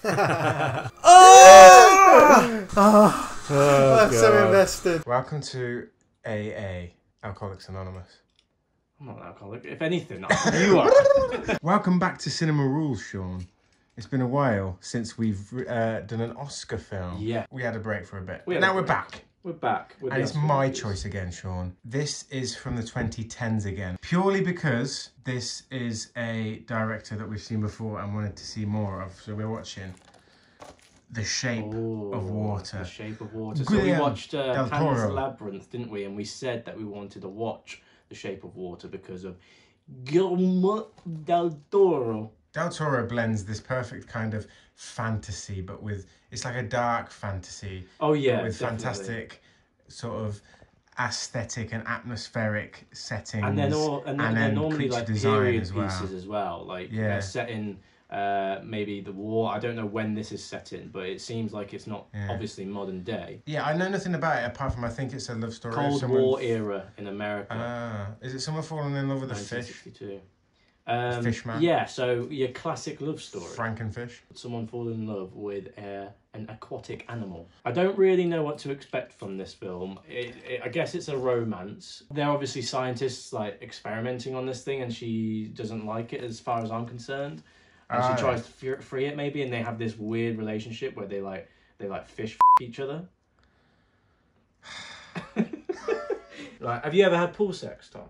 I'm so invested. Welcome to AA, Alcoholics Anonymous. I'm not an alcoholic. If anything, you are. Welcome back to Cinema Rules, Sean. It's been a while since we've done an Oscar film. Yeah. We had a break for a bit. Now we're back. We're back. And it's my choice again, Sean. This is from the 2010s again. Purely because this is a director that we've seen before and wanted to see more of. So we're watching The Shape of Water. The Shape of Water. So we watched Pan's Labyrinth, didn't we? And we said that we wanted to watch The Shape of Water because of Guillermo del Toro. Del Toro blends this perfect kind of fantasy, but with, it's like a dark fantasy. Oh yeah, with definitely. Fantastic sort of aesthetic and atmospheric settings. And then normally like period pieces as well. Like set in maybe the war. I don't know when this is set in, but it seems like it's not obviously modern day. Yeah, I know nothing about it apart from I think it's a love story. Cold War era in America. Is it someone falling in love with a fish? 1962. Fishman. Yeah, so your classic love story. Frankenfish. Someone falling in love with an aquatic animal. I don't really know what to expect from this film. I guess it's a romance. They're obviously scientists like experimenting on this thing, and she doesn't like it as far as I'm concerned. And she tries to free it maybe, and they have this weird relationship where they fish each other. Like, have you ever had pool sex, Tom?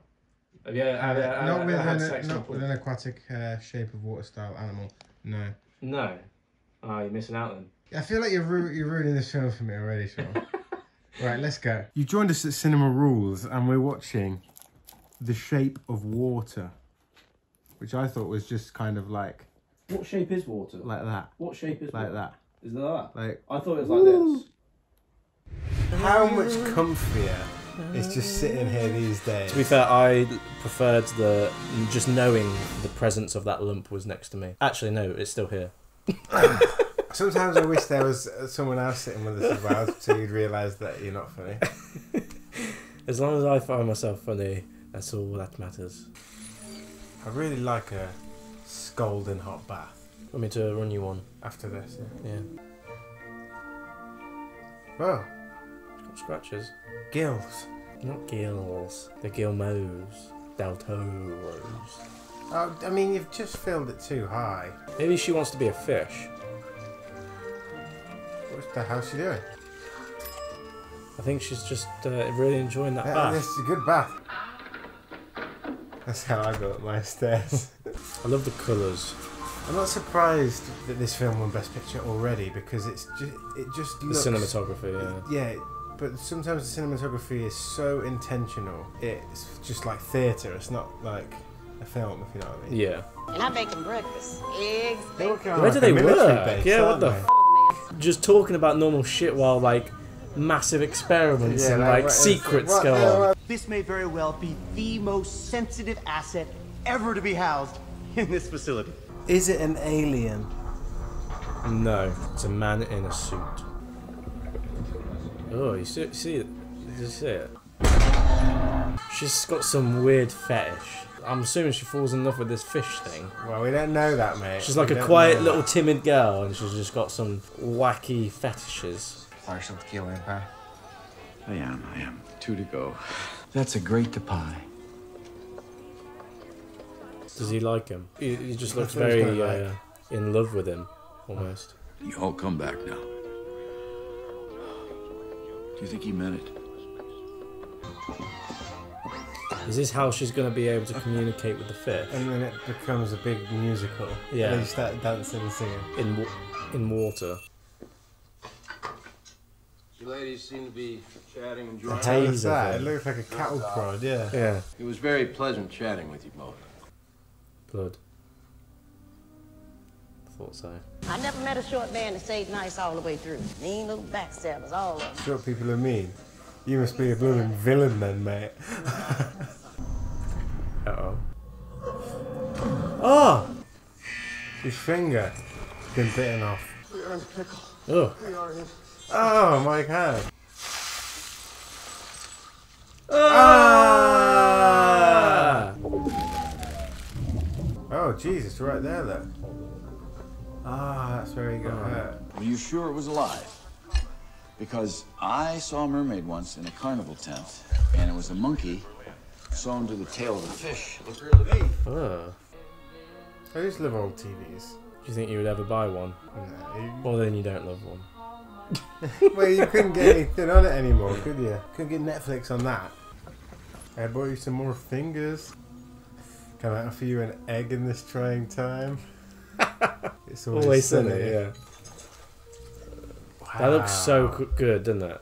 Have you not with an aquatic Shape of Water style animal. No. No. Oh, you're missing out then. I feel like you're ruining this film for me already, Sean. Right, let's go. You joined us at Cinema Rules, and we're watching The Shape of Water, which I thought was just kind of like. What shape is water? Like that. What shape is like water? that? Is it like that? Like. I thought it was like this. How much comfier is just sitting here these days? To be fair, I preferred just knowing the presence of that lump was next to me. Actually, no, it's still here. Sometimes I wish there was someone else sitting with us as well, so you'd realise that you're not funny. As long as I find myself funny, that's all that matters. I really like a scalding hot bath. Want me to run you one? After this, Yeah. Whoa. Got scratches. Gills. Not gills. They're Gilmos. Del Toros. Oh, I mean, you've just filled it too high. Maybe she wants to be a fish. What the hell's she doing? I think she's just really enjoying that bath. This is a good bath. That's how I go up my stairs. I love the colours. I'm not surprised that this film won Best Picture already because it just looks... The cinematography, yeah. Yeah, but sometimes the cinematography is so intentional. It's just like theatre. It's not like a film, if you know what I mean. Yeah. And I make them breakfast. Eggs, bacon. Where do they work? Base, yeah, what the f***? Just talking about normal shit while like massive experiments and like secrets go on. This may very well be the most sensitive asset ever to be housed in this facility. Is it an alien? No, it's a man in a suit. Oh, you see it? Did you see it? She's got some weird fetish. I'm assuming she falls in love with this fish thing. Well, we don't know that, mate. She's like a quiet little timid girl, and she's just got some wacky fetishes. Partial tequila and pie? I am. 2 to go. That's a great to pie. Does he like him? He just looks very in love with him, almost. You all come back now. Do you think he meant it? Is this how she's going to be able to communicate with the fish? And then it becomes a big musical. Yeah. And they start dancing and singing. In water. You ladies seem to be chatting and drawing. How is that? It looks like a cattle prod, yeah. Yeah. It was very pleasant chatting with you both. Blood. Thought so. I never met a short man that stayed nice all the way through. Mean little backstabbers, all of them. Short people are mean. You must be a blooming villain then, mate. Uh-oh. Oh! His finger has been bitten off. We are in a pickle. Oh. We are in... Oh, my God. Ah! Oh, Jesus, right there, look. Ah, that's where he got hurt. Are you sure it was alive? Because I saw a mermaid once in a carnival tent, and it was a monkey sewn to the tail of a fish. Look real to me. Oh. I just love old TVs. Do you think you would ever buy one? No. Well, then you don't love one. Well, you couldn't get anything on it anymore, could you? Couldn't get Netflix on that. I bought you some more fingers. Can I offer you an egg in this trying time? It's always sunny. Yeah. Wow. That looks so good, doesn't it?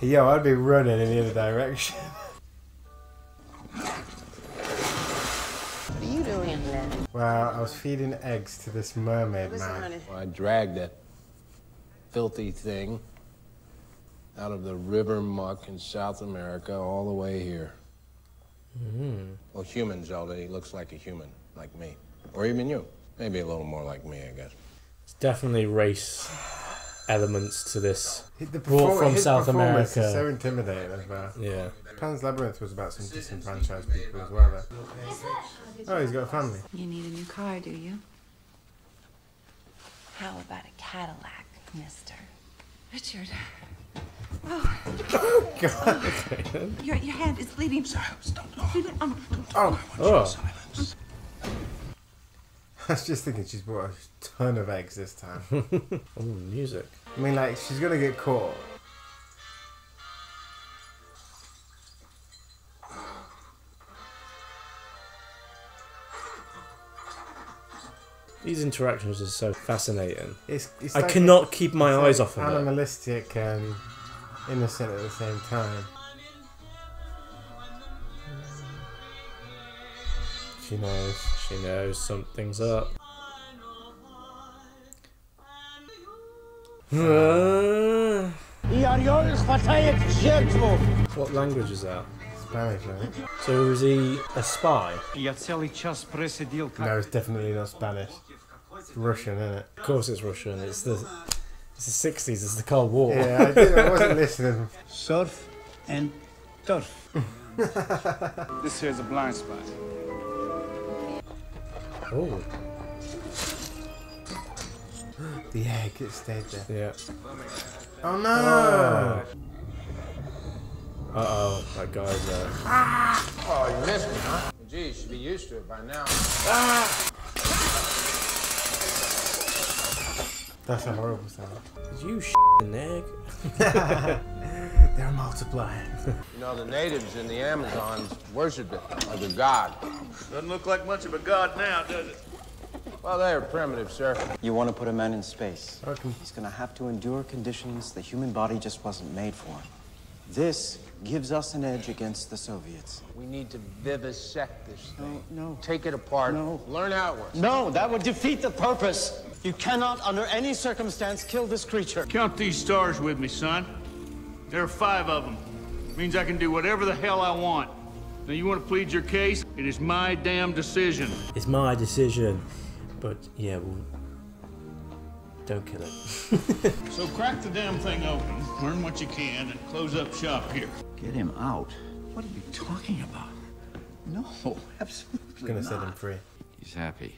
Yo, I'd be running in the other direction. What are you doing there? Wow, I was feeding eggs to this mermaid Listen, man. honey. Well, I dragged that filthy thing out of the river muck in South America all the way here. Well, human, Zelda. He looks like a human, like me. Or even you. Maybe a little more like me, I guess. It's definitely race elements to this. The Brought from his South performance America. is so intimidating as well. Yeah. Pan's Labyrinth was about some disenfranchised people as well, though. Oh, he's got a family. You need a new car, do you? How about a Cadillac, mister? Richard. Oh, God. Your hand is bleeding. Silence, don't Oh. I was just thinking she's bought a ton of eggs this time. Oh, music. I mean, like, she's gonna get caught. These interactions are so fascinating. It's I like cannot keep my it's eyes like off of it. animalistic and innocent at the same time. She knows. She knows something's up. What language is that? Spanish, I think. So is he a spy? No, it's definitely not Spanish. It's Russian, isn't it? Of course it's Russian. It's the 60s. It's the Cold War. Yeah, I wasn't listening. Surf and turf. This here's a blind spot. Oh. The egg, it stayed there. Yeah. Oh no! Uh-oh, that guy's there. Oh, you missed me, huh? Gee, you should be used to it by now. That's a horrible sound. Did you an egg? They're multiplying. You know, the natives in the Amazons worshipped it like a god. Doesn't look like much of a god now, does it? Well, they're primitive, sir. You want to put a man in space. Okay. He's going to have to endure conditions the human body just wasn't made for. This gives us an edge against the Soviets. We need to vivisect this thing. No. Take it apart. No. Learn how it works. No, that would defeat the purpose. You cannot, under any circumstance, kill this creature. Count these stars with me, son. There are 5 of them. Means I can do whatever the hell I want. Now, you want to plead your case? It is my damn decision. It's my decision. But, yeah, well... Don't kill it. So crack the damn thing open, learn what you can, and close up shop here. Get him out? What are you talking about? No, absolutely Gonna not. set him free. He's happy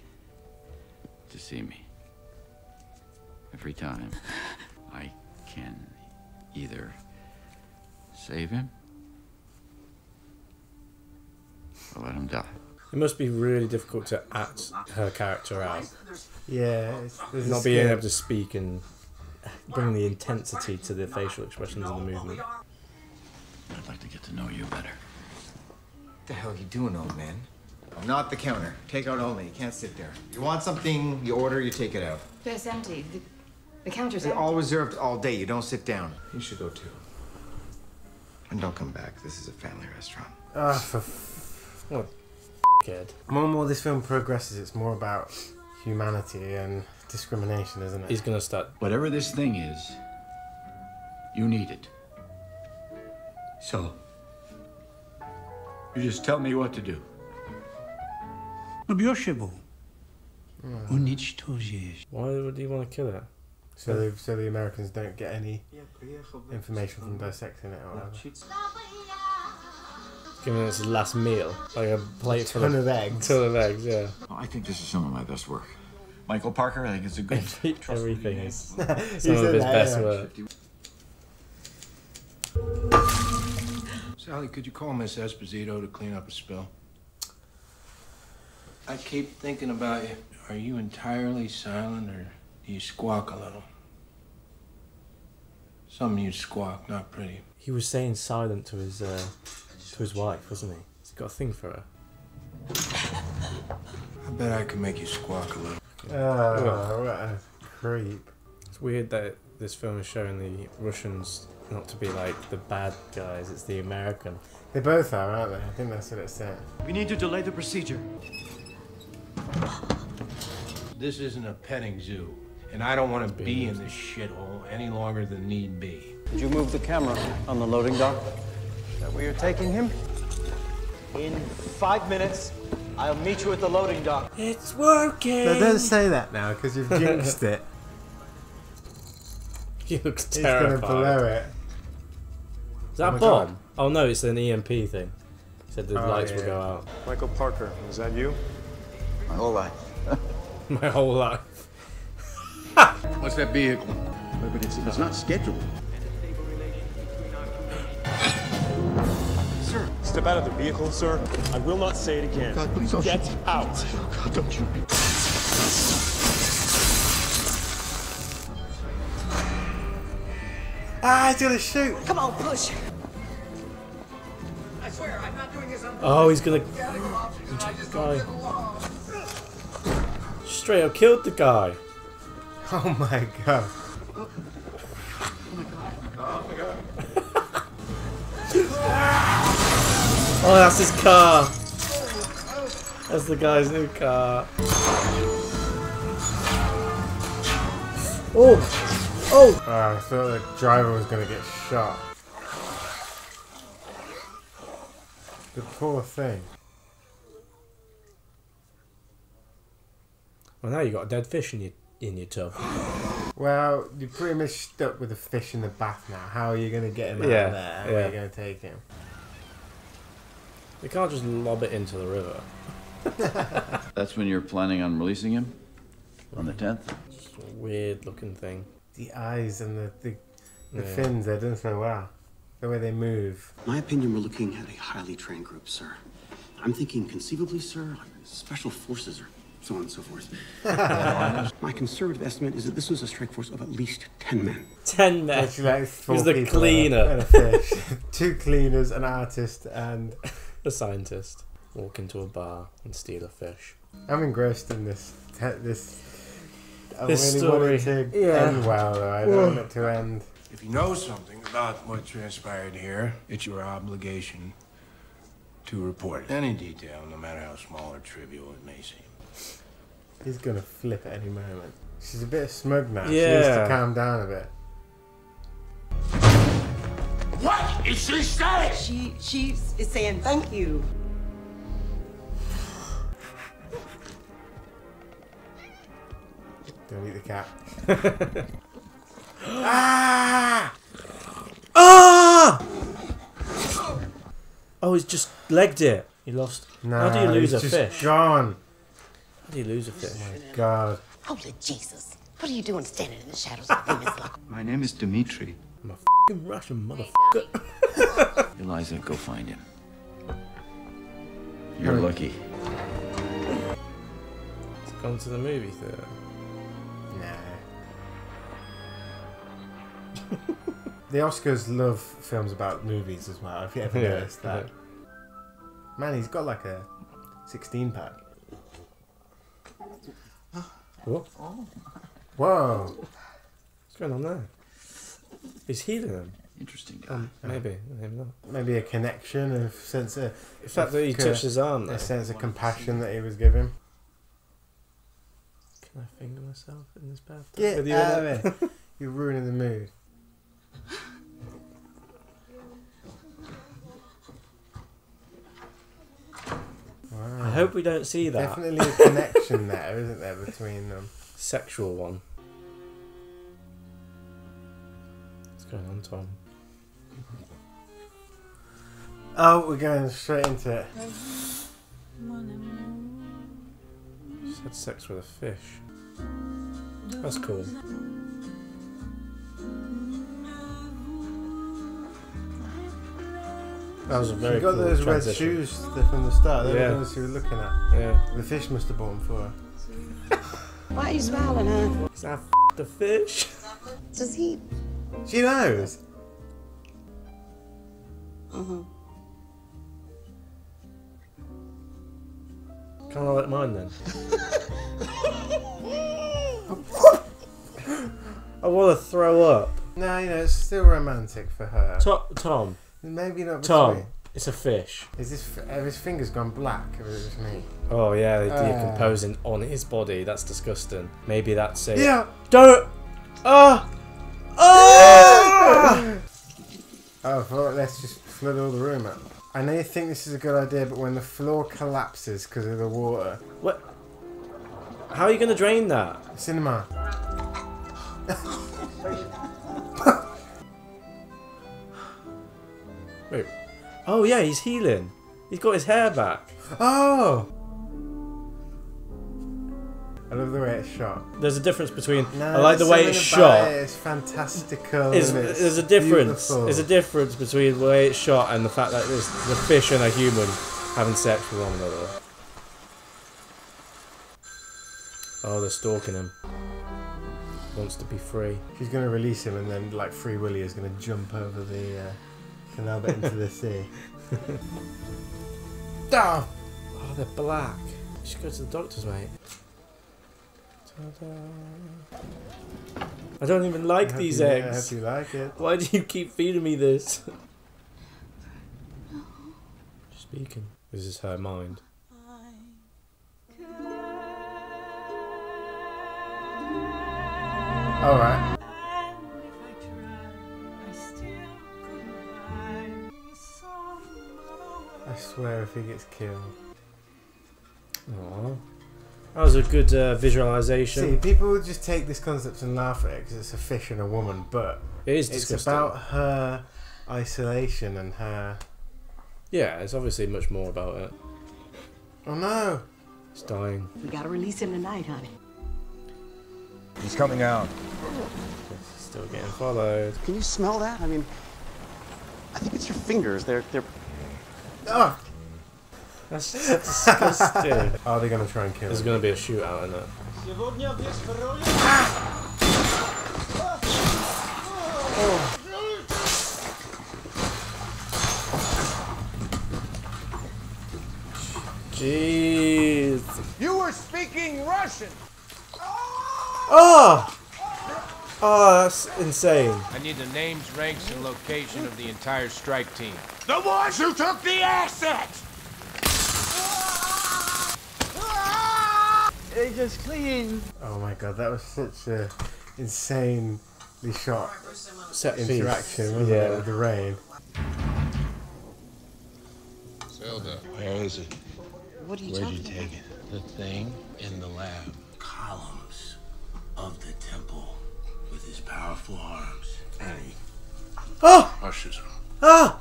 to see me. Every time I can either save him or let him die. It must be really difficult to act her character out. Yeah, there's a Not being skill. able to speak and bring the intensity to the facial expressions and the movement. I'd like to get to know you better. What the hell are you doing, old man? Not the counter. Take out only. You can't sit there. You want something, you order, you take it out. But it's empty. The counter's They're empty. all reserved all day. You don't sit down. You should go too. And don't come back. This is a family restaurant. Ah, What kid. more and more this film progresses, it's more about humanity and discrimination, isn't it? He's gonna start. Whatever this thing is, you need it. So, you just tell me what to do. Why would he want to kill her? So the Americans don't get any information from dissecting it or whatever. Giving us his last meal, like a plate full ton of eggs. Ton of eggs, yeah. Well, I think this is some of my best work. Michael Parker, I think it's a good. Everything is some said of his that, best yeah. work. Sally, could you call Miss Esposito to clean up a spill? I keep thinking about you. Are you entirely silent, or do you squawk a little? Some you squawk, not pretty. He was saying silent to his wife, wasn't he? He's got a thing for her. I bet I can make you squawk a little. Oh, what a creep. It's weird that this film is showing the Russians not to be like the bad guys, it's the American. They both are, aren't they? I think that's what it said. We need to delay the procedure. This isn't a petting zoo, and I don't want to be in this shithole any longer than need be. Did you move the camera on the loading dock? Is that where you're taking him? In 5 minutes, I'll meet you at the loading dock. It's working! No, don't say that now, because you've jinxed it. He looks He's terrified. gonna blow it. Is that a bomb? Oh no, it's an EMP thing. He said the lights will go out. Michael Parker, is that you? My whole life. My whole life. What's that vehicle? But it's not scheduled. Sir, step out of the vehicle, sir. I will not say it again. God, please don't Get shoot. out. Oh, God, don't shoot me. Ah, he's gonna shoot. Come on, push. I swear, I'm not doing this on Oh, he's gonna inject the guy. Straight up killed the guy. Oh my god. Oh, that's his car. That's the guy's new car. Oh! Oh! I thought the driver was gonna get shot. The poor thing. Well, now you got a dead fish in your tub. Well, you're pretty much stuck with a fish in the bath now. How are you gonna get him out Yeah, of there? How yeah. are you gonna take him? You can't just lob it into the river. That's when you're planning on releasing him? On the 10th? Just a weird looking thing. The eyes and the Yeah. fins, they don't smell well. The way they move. My opinion, we're looking at a highly trained group, sir. I'm thinking conceivably, sir, like special forces or so on and so forth. My conservative estimate is that this was a strike force of at least 10 men. 10 men. Actually, like four He's the people cleaner. and a fish. 2 cleaners, an artist, and a scientist. Walk into a bar and steal a fish. I'm engrossed in this. I This really want it story. to Yeah. end well, though. I don't want it to end. If you know something about what transpired here, it's your obligation to report any detail, no matter how small or trivial it may seem. He's gonna flip at any moment. She's a bit smug now. Yeah. She needs to calm down a bit. What is she saying? She is saying thank you. Don't eat the cat. Ah! Ah! Oh, he's just legged it. He lost. No, How do you lose a he's just fish? gone. How do you lose a fish? Oh my god. Holy Jesus. What are you doing standing in the shadows of them? It's like My name is Dmitri. I'm a f***ing Russian motherfucker. Eliza, go find him. You're lucky. He's gone to the movie theatre. The Oscars love films about movies as well, if you ever noticed that. Man, he's got like a 16-pack. What? Whoa. What's going on there? He's healing him. Interesting guy. Maybe not. Maybe a connection, a sense of... The fact that he touched his arm, though. A sense of compassion that he was given. Can I finger myself in this bathtub? Get with you out in of it. You're ruining the mood. Wow. I hope we don't see that. Definitely a connection there, isn't there, between them? Sexual one. What's going on, Tom? Oh, we're going straight into it. Just had sex with a fish. That's cool. That was a very cool She got those transition. red shoes from the start. They were the ones she was looking at. Yeah. The fish must have bought them for her. Why are you smiling, huh? Because I the fish. Does he? She knows. Uh-huh. Can't I let mine then? I want to throw up. No, you know, it's still romantic for her. Tom. Maybe not Tom, between. it's a fish. Have his fingers gone black, or is it just me? Oh yeah, they're decomposing on his body. That's disgusting. Maybe that's it. Yeah. Don't. Oh, well, let's just flood all the room up. I know you think this is a good idea, but when the floor collapses because of the water... What? How are you going to drain that? Cinema. Wait. Oh yeah, he's healing. He's got his hair back. Oh! I love the way it's shot. There's a difference between. No, I like the way it's shot. It's fantastical. There's a difference. Beautiful. There's a difference between the way it's shot and the fact that there's the fish and a human having sex with one another. Oh, they're stalking him. Wants to be free. She's going to release him, and then, like Free Willy, is going to jump over the canal bit into the sea. Oh, they're black. You should go to the doctors, mate. I don't even like these eggs. I hope you like it. Why do you keep feeding me this? Speaking. This is her mind. Alright. I swear if he gets killed. Aww. That was a good visualization. See, people would just take this concept and laugh at it because it's a fish and a woman, but it is it's disgusting. about her isolation and her... Yeah, it's obviously much more about it. Oh no! It's dying. We gotta release him tonight, honey. He's coming out. Still getting followed. Can you smell that? I mean, I think it's your fingers. They're... Oh! That's disgusting. Are they going to try and kill There's him? going to be a shootout in it. Jeez. You were speaking Russian. Oh! Oh, that's insane. I need the names, ranks, and location of the entire strike team. The ones who took the asset! They just clean. Oh my god, that was such a insanely shot Set interaction, wasn't it, with the rain? Zelda, where is it? What are you Where'd talking you take it? The thing in the lab. Columns of the temple with his powerful arms. And he crushes them. Ah!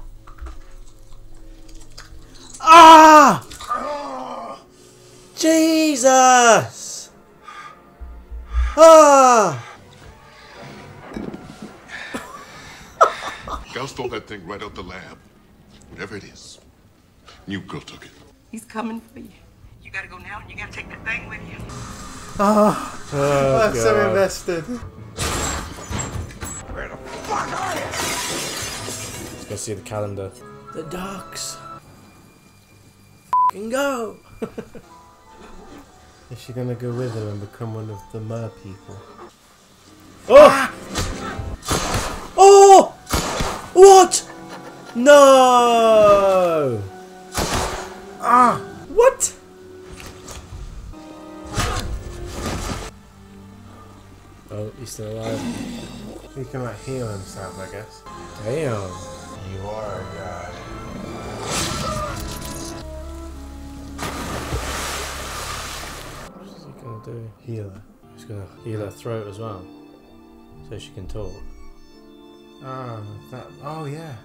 Ah! Jesus! Ah! Gal stole that thing right out the lab. Whatever it is. New girl took it. He's coming for you. You gotta go now and you gotta take that thing with you. Oh, I'm so God. invested. Where the fuck are you? Let's go see the calendar. The ducks. F***ing go! Is she gonna go with him and become one of the mer people? Oh! Oh! What? No! Ah! What? Oh, he's still alive. He can like heal himself, I guess. Damn. You are a god. What's he gonna do? Heal her. He's gonna heal her throat as well, so she can talk. Oh, that. Oh yeah.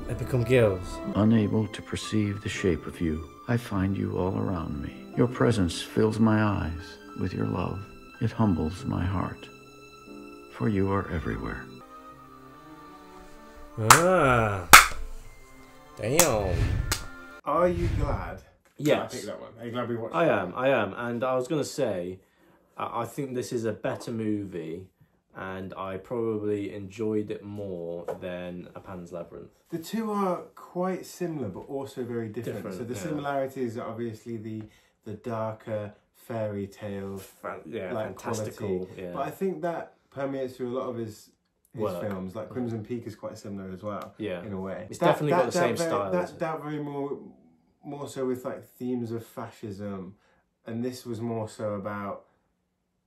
They become gills. Unable to perceive the shape of you, I find you all around me. Your presence fills my eyes with your love. It humbles my heart, for you are everywhere. Ah. Damn. Are you glad? Yes. I picked that one. Are you glad we watched I it? am. And I was going to say, I think this is a better movie, and I probably enjoyed it more than A Pan's Labyrinth. The two are quite similar, but also very different. So the similarities are obviously the darker fairy tale, like fantastical. quality. Yeah. But I think that permeates through a lot of his Work. films. Like Crimson Peak is quite similar as well. Yeah. In a way, It's definitely got the same style. That very more so with like themes of fascism, and this was more so about.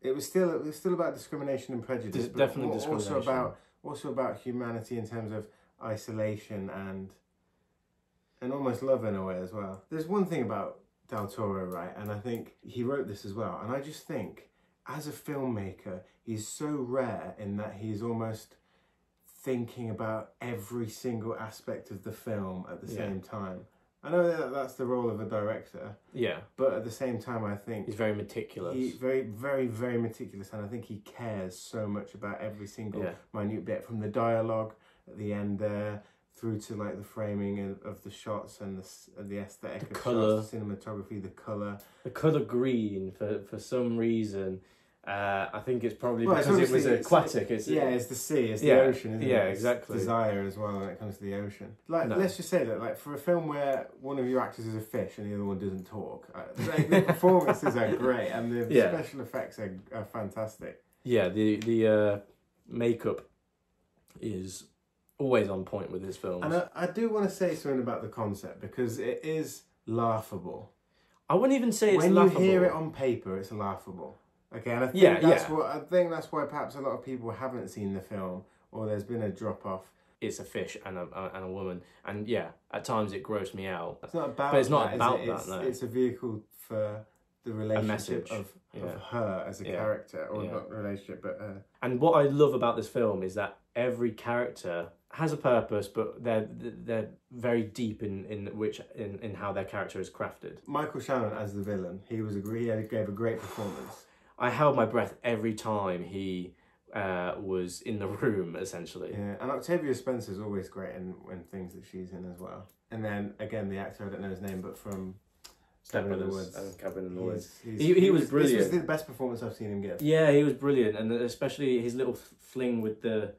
It was still about discrimination and prejudice, but definitely discrimination. Also about humanity in terms of isolation and almost love in a way as well. There's one thing about Del Toro, right, and I think he wrote this as well, and I just think as a filmmaker, he's so rare in that he's almost thinking about every single aspect of the film at the same time. I know that that's the role of a director. Yeah. But at the same time, I think he's very meticulous. He's very, very, very meticulous, and I think he cares so much about every single minute bit, from the dialogue at the end there through to like the framing of the shots and the aesthetic of colour, shots, the cinematography, the colour green for some reason. I think it's probably because it was aquatic. It's the sea, it's the ocean, isn't it? Yeah, It's exactly. desire as well when it comes to the ocean. Like, let's just say that, like, for a film where one of your actors is a fish and the other one doesn't talk, the performances are great and the special effects are fantastic. Yeah, the makeup is always on point with his films. And I do want to say something about the concept, because it is laughable. I wouldn't even say it's when laughable. When you hear it on paper, it's laughable. Okay, and I think that's why perhaps a lot of people haven't seen the film, or there's been a drop off. It's a fish and a woman, and at times it grossed me out. It's not about. But it's not that, about is it? No. It's a vehicle for the relationship of her as a character, or not relationship, but her. And what I love about this film is that every character has a purpose, but they're very deep in how their character is crafted. Michael Shannon as the villain, he gave a great performance. I held my breath every time he was in the room, essentially. Yeah, and Octavia Spencer's always great in things that she's in as well. And then again, the actor, I don't know his name, but from Cabin in the Woods. Cabin in the Woods. He was brilliant. This was the best performance I've seen him give. Yeah, he was brilliant, and especially his little fling with the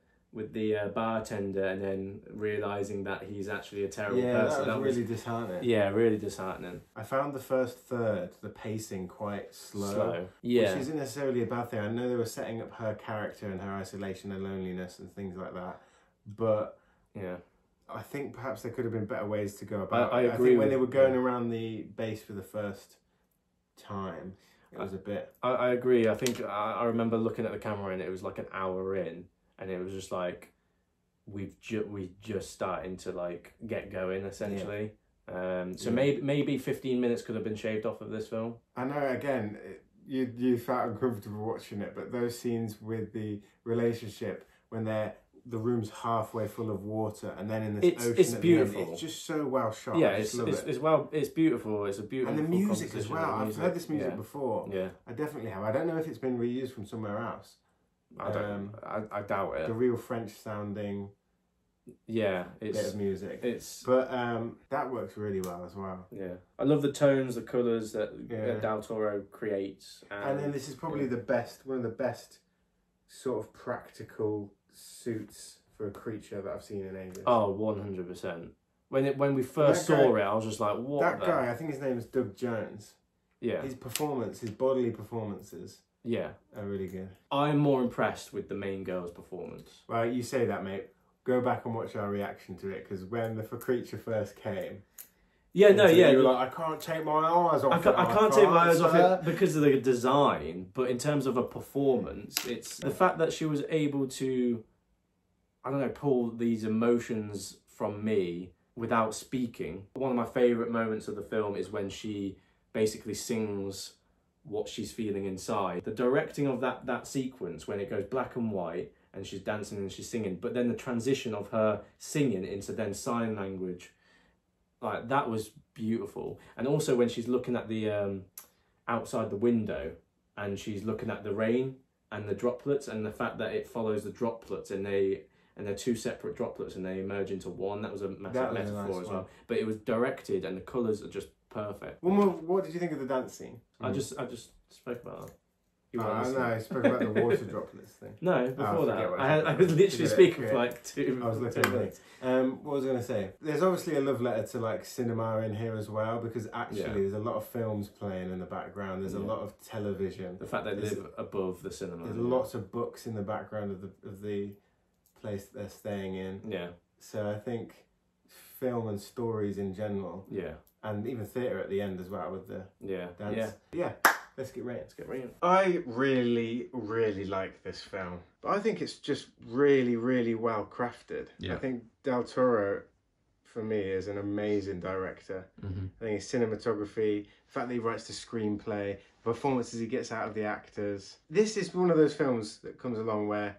bartender, and then realising that he's actually a terrible person. That was really disheartening. Yeah, really disheartening. I found the first third, the pacing, quite slow. Yeah. Which isn't necessarily a bad thing. I know they were setting up her character and her isolation and loneliness and things like that. But I think perhaps there could have been better ways to go about it. I agree. Think when they were going around the base for the first time, it was a bit... I agree. I think I remember looking at the camera and it was like an hour in, and it was just like we just starting to like get going, essentially. So maybe 15 minutes could have been shaved off of this film. I know, again, you felt uncomfortable watching it, but those scenes with the relationship when the room's halfway full of water and then in this ocean, it's beautiful. It's just so well shot. Yeah, it's beautiful. It's a beautiful, and the music as well. I've heard this music before. Yeah, I definitely have. I don't know if it's been reused from somewhere else. I doubt it. The real French sounding bit of music. But that works really well as well. Yeah, I love the tones, the colours that Del Toro creates. And then this is probably one of the best sort of practical suits for a creature that I've seen in ages. Oh, 100%. When we first saw it, I was just like, what? That guy, I think his name is Doug Jones. Yeah. His bodily performances. Yeah. Are really good. I'm more impressed with the main girl's performance. Well, you say that, mate. Go back and watch our reaction to it, because when the creature first came... You were like, I can't take my eyes off it. I can't take my eyes off it because of the design, but in terms of a performance, it's the fact that she was able to, I don't know, pull these emotions from me without speaking. One of my favourite moments of the film is when she basically sings what she's feeling inside. The directing of that sequence, when it goes black and white, and she's dancing and she's singing. But then the transition of her singing into then sign language, like that was beautiful. And also when she's looking at the outside the window and she's looking at the rain and the droplets, and the fact that it follows the droplets and they're two separate droplets and they merge into one. That was a massive metaphor as well. But it was directed and the colours are just perfect. What did you think of the dance scene? I just spoke about that. No, I spoke about the water droplets thing. No, before that. I was literally speaking for like 2 minutes. What was I going to say? There's obviously a love letter to like cinema in here as well, because actually there's a lot of films playing in the background. There's a lot of television. The fact they live above the cinema. There's lots of books in the background of the place that they're staying in. Yeah. So I think film and stories in general. Yeah. And even theatre at the end as well with the dance. Yeah. Let's get rating. I really, really like this film. But I think it's just really, really well crafted. Yeah. I think Del Toro, for me, is an amazing director. Mm-hmm. I think his cinematography, the fact that he writes the screenplay, the performances he gets out of the actors. This is one of those films that comes along where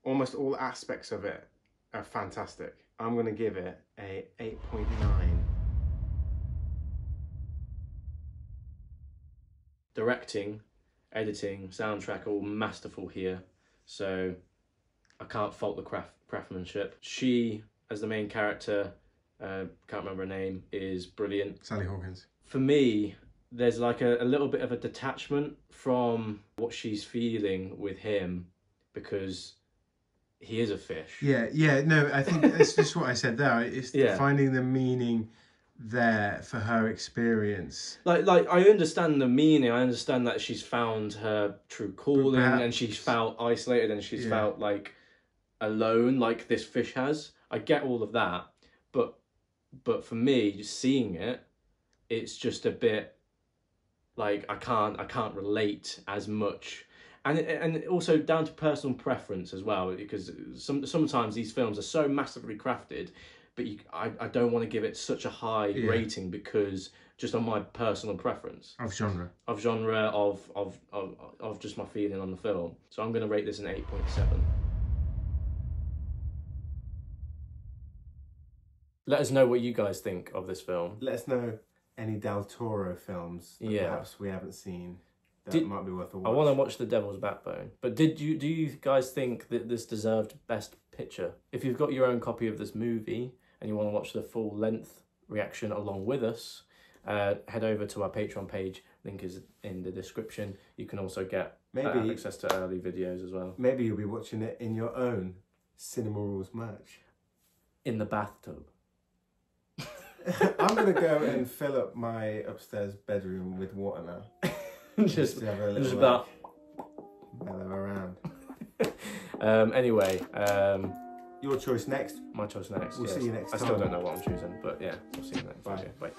almost all aspects of it are fantastic. I'm going to give it a 8.9. Directing, editing, soundtrack, all masterful here. So I can't fault the craftsmanship. She, as the main character, can't remember her name, is brilliant. Sally Hawkins. For me, there's like a little bit of a detachment from what she's feeling with him, because he is a fish. No, I think that's just what I said there. It's finding the meaning there for her experience. Like I understand the meaning. I understand that she's found her true calling, and she's felt isolated, and she's felt like alone, like this fish has. I get all of that, but for me, just seeing it, it's just a bit like I can't relate as much. And also down to personal preference as well, because sometimes these films are so massively crafted, but I don't want to give it such a high rating, because just on my personal preference of genre of just my feeling on the film. So I'm going to rate this an 8.7. Let us know what you guys think of this film. Let us know any Del Toro films that perhaps we haven't seen that might be worth a watch. I want to watch The Devil's Backbone. But do you guys think that this deserved Best Picture? If you've got your own copy of this movie and you want to watch the full length reaction along with us, head over to our Patreon page. Link is in the description. You can also get access to early videos as well. Maybe you'll be watching it in your own Cinema Rules match. In the bathtub. I'm going to go and fill up my upstairs bedroom with water now. just to have a little mellow around. Anyway, your choice next. My choice next. We'll see you next time. I still don't know what I'm choosing, but yeah, we'll see you next. Bye. Okay, bye.